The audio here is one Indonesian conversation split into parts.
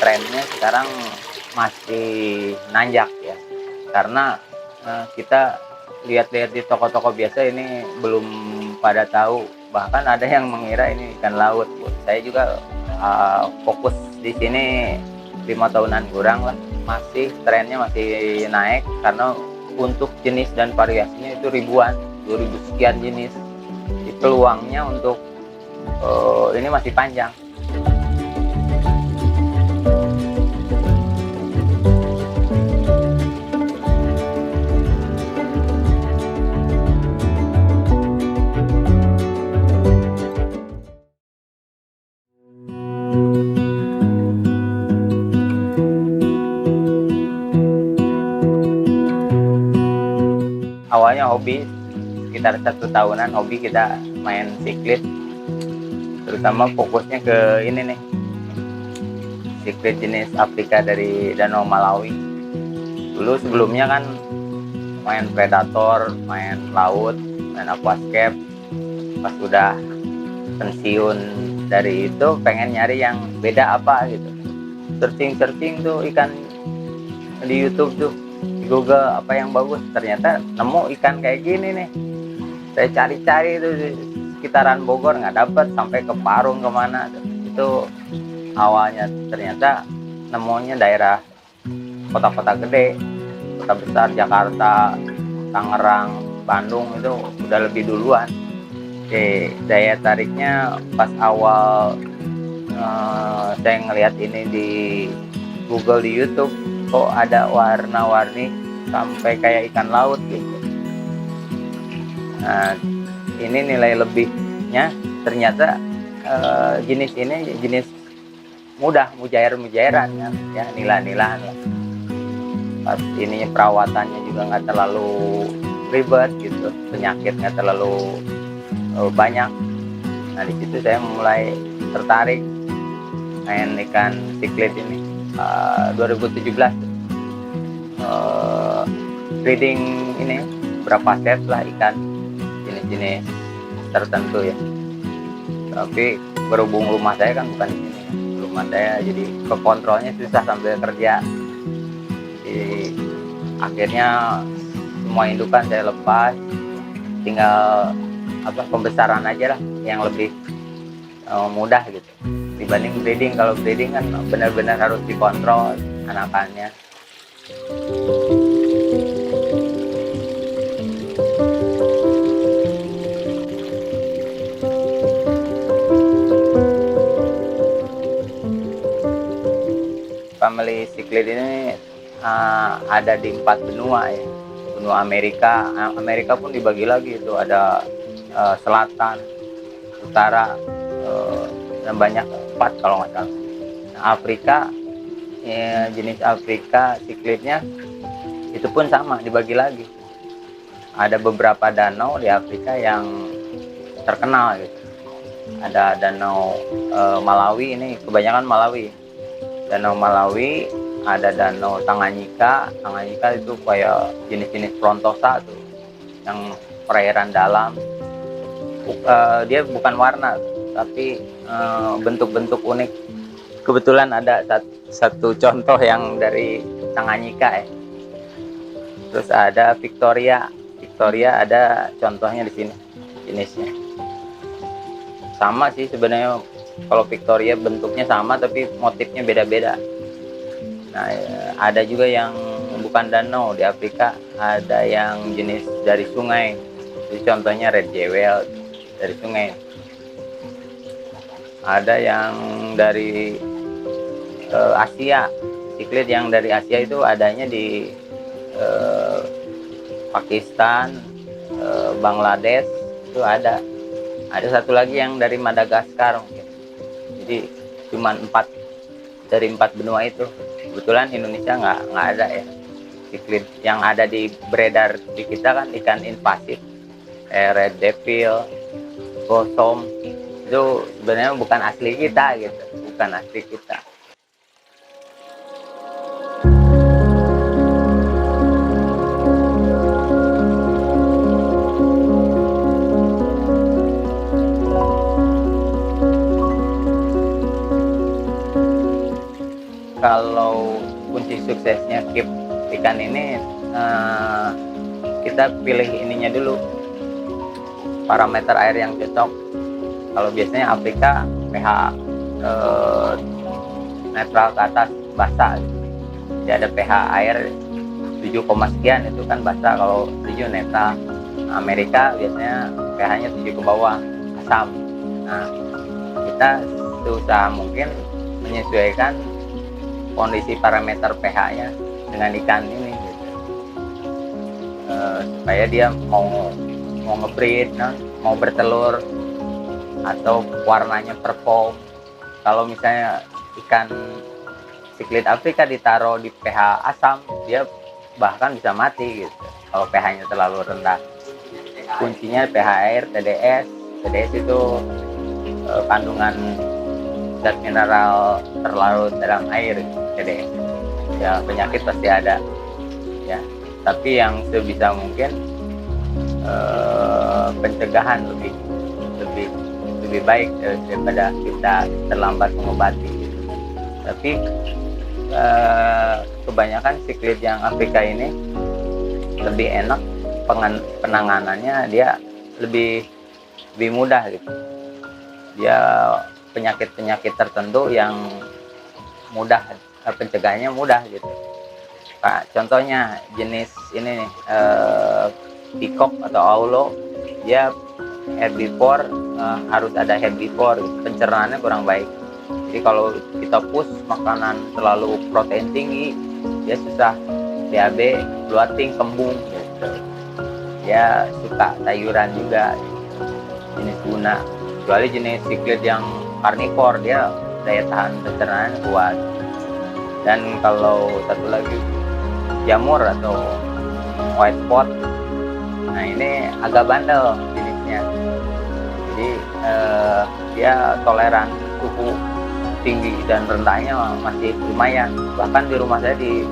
trennya sekarang masih nanjak ya, karena kita lihat-lihat di toko-toko biasa ini belum pada tahu, bahkan ada yang mengira ini ikan laut. Saya juga fokus di sini 5 tahunan kurang lah, masih trennya masih naik karena untuk jenis dan variasinya itu ribuan, 2000 sekian jenis. Peluangnya untuk ini masih panjang. Awalnya hobi, sekitar 1 tahunan hobi kita main siklit, terutama fokusnya ke ini nih, siklit jenis Afrika dari Danau Malawi. Dulu sebelumnya kan main predator, main laut, main aquascape. Pas udah pensiun dari itu pengen nyari yang beda apa gitu, searching tuh ikan di YouTube tuh, di Google apa yang bagus, ternyata nemu ikan kayak gini nih. Saya cari-cari itu di sekitaran Bogor nggak dapet, sampai ke Parung kemana tuh. Itu awalnya, ternyata nemunya daerah kota-kota gede, kota besar, Jakarta, Tangerang, Bandung itu udah lebih duluan. Oke, daya tariknya pas awal saya ngelihat ini di Google, di YouTube, kok ada warna-warni sampai kayak ikan laut gitu. Nah, ini nilai lebihnya ternyata jenis ini jenis mudah, mujairan ya, nila-nilaan lah. Pas ininya perawatannya juga nggak terlalu ribet gitu, penyakit nggak terlalu banyak. Nah, di situ saya mulai tertarik main ikan siklit ini. 2017 breeding ini berapa set lah ikan jenis-jenis tertentu ya, tapi berhubung rumah saya kan bukan di sini, rumah saya jadi kekontrolnya susah sambil kerja. Jadi akhirnya semua indukan saya lepas, tinggal pembesaran aja lah yang lebih mudah gitu dibanding breeding. Kalau breeding kan benar-benar harus dikontrol anakannya. Family siklit ini ada di 4 benua ya. Benua Amerika pun dibagi lagi, itu ada selatan, utara, dan banyak 4 kalau nggak salah. Nah, Afrika ya, jenis Afrika siklitnya itu pun sama, dibagi lagi. Ada beberapa danau di Afrika yang terkenal gitu. Ada danau Malawi, ini kebanyakan Malawi. Danau Malawi, ada danau Tanganyika itu kayak jenis-jenis Frontosa tuh, yang perairan dalam. Dia bukan warna tapi bentuk-bentuk unik. Kebetulan ada satu contoh yang dari Tanganyika ya. Terus ada Victoria ada contohnya di sini jenisnya. Sama sih sebenarnya, kalau Victoria bentuknya sama tapi motifnya beda-beda. Nah, ada juga yang bukan danau di Afrika, ada yang jenis dari sungai. Jadi contohnya red jewel dari sungai. Ada yang dari Asia, siklit yang dari Asia itu adanya di Pakistan, Bangladesh itu ada. Ada satu lagi yang dari Madagaskar mungkin. Jadi cuma 4 dari 4 benua itu. Kebetulan Indonesia nggak ada ya siklit. Yang ada di beredar di kita kan ikan invasif, red devil, gosong. Itu sebenarnya bukan asli kita gitu, bukan asli kita. suksesnya keep ikan ini, kita pilih ininya dulu, parameter air yang cocok. Kalau biasanya Afrika pH netral ke atas basah, dia ada pH air 7, sekian itu kan basah, kalau 7 netral. Amerika biasanya pH-nya 7 ke bawah asam. Nah, kita berusaha mungkin menyesuaikan kondisi parameter pH-nya dengan ikan ini gitu. Supaya dia mau ngebreed, mau bertelur, atau warnanya perform. Kalau misalnya ikan cichlid Afrika ditaruh di pH asam, dia bahkan bisa mati gitu kalau pH-nya terlalu rendah. Kuncinya pH air, TDS itu kandungan zat mineral terlarut dalam air, TDS. Ya, penyakit pasti ada ya, tapi yang sebisa mungkin pencegahan lebih baik daripada kita terlambat mengobati gitu. Tapi kebanyakan cichlid yang Afrika ini lebih enak, penanganannya dia lebih mudah gitu. Dia penyakit tertentu yang mudah, pencegahannya mudah gitu. Contohnya jenis ini nih, peacock atau aulo, dia herbivore, harus ada herbivore gitu. Pencernaannya kurang baik. Jadi kalau kita push makanan terlalu protein tinggi, dia susah BAB, bloating, kembung gitu. Dia suka sayuran juga, jenis tuna. Kecuali jenis cichlid yang karnivor, dia daya tahan pencernaan kuat. Dan kalau satu lagi jamur atau white spot, nah ini agak bandel jenisnya. Jadi dia toleran suhu tinggi dan rendahnya masih lumayan. Bahkan di rumah saya di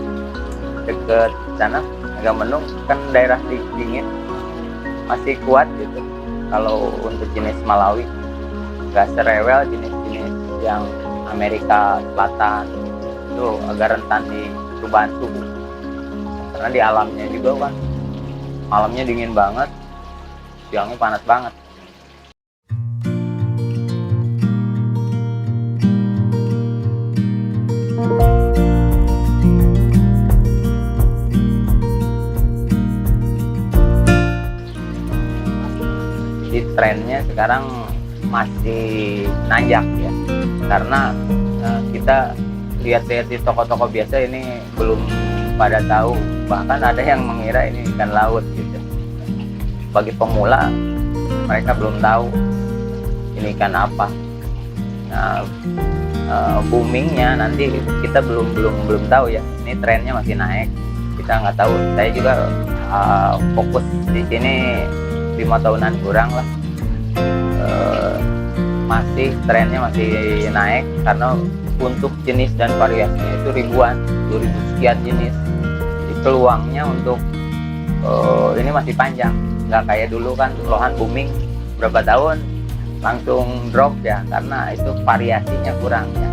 dekat sana Agamendung kan daerah dingin, masih kuat gitu. Kalau untuk jenis Malawi nggak serewel jenis-jenis yang Amerika Selatan, itu agak rentan di perubahan suhu karena di alamnya juga kan malamnya dingin banget, siangnya panas banget. Trennya sekarang masih nanjak ya, karena kita lihat-lihat di toko-toko biasa ini belum pada tahu, bahkan ada yang mengira ini ikan laut gitu. Bagi pemula mereka belum tahu ini ikan apa. Nah, boomingnya nanti kita belum tahu ya, ini trennya masih naik, kita nggak tahu. Saya juga fokus di sini 5 tahunan kurang lah. Masih trennya masih naik karena untuk jenis dan variasinya itu ribuan, 2000 sekian jenis. Jadi peluangnya untuk ini masih panjang, nggak kayak dulu kan lohan booming berapa tahun langsung drop ya, karena itu variasinya kurang ya.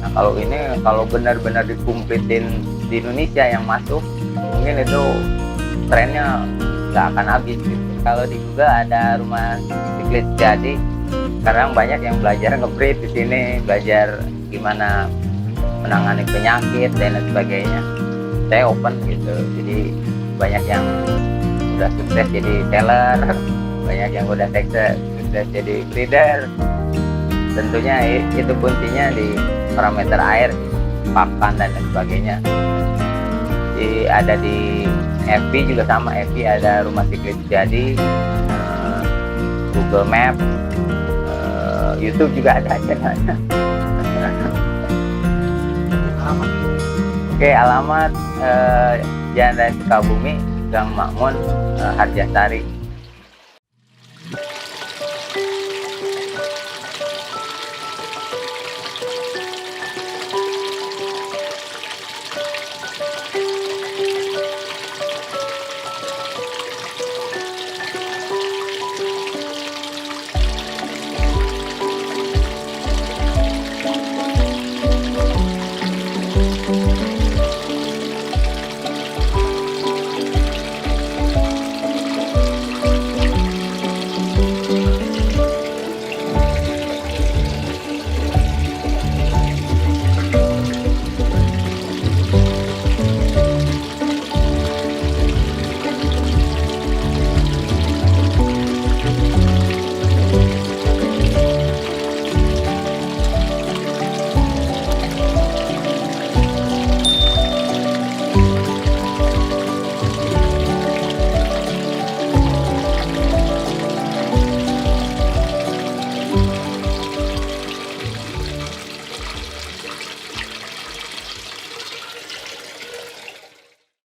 Nah kalau ini kalau benar-benar dikumplitin di Indonesia yang masuk, mungkin itu trennya nggak akan habis gitu. Kalau di juga ada rumah cichlid jadi, sekarang banyak yang belajar ngebreed di sini, belajar gimana menangani penyakit dan lain sebagainya. Saya open gitu, jadi banyak yang udah sukses jadi seller, banyak yang udah sukses jadi breeder. Tentunya itu kuncinya di parameter air, pakan dan lain sebagainya. Jadi ada di FB juga sama, FB ada rumah cichlid jadi, Google Map, YouTube juga ada channelnya. Oke, alamat Jalan Raya Sukabumi, Gang Makmun, Harjasari.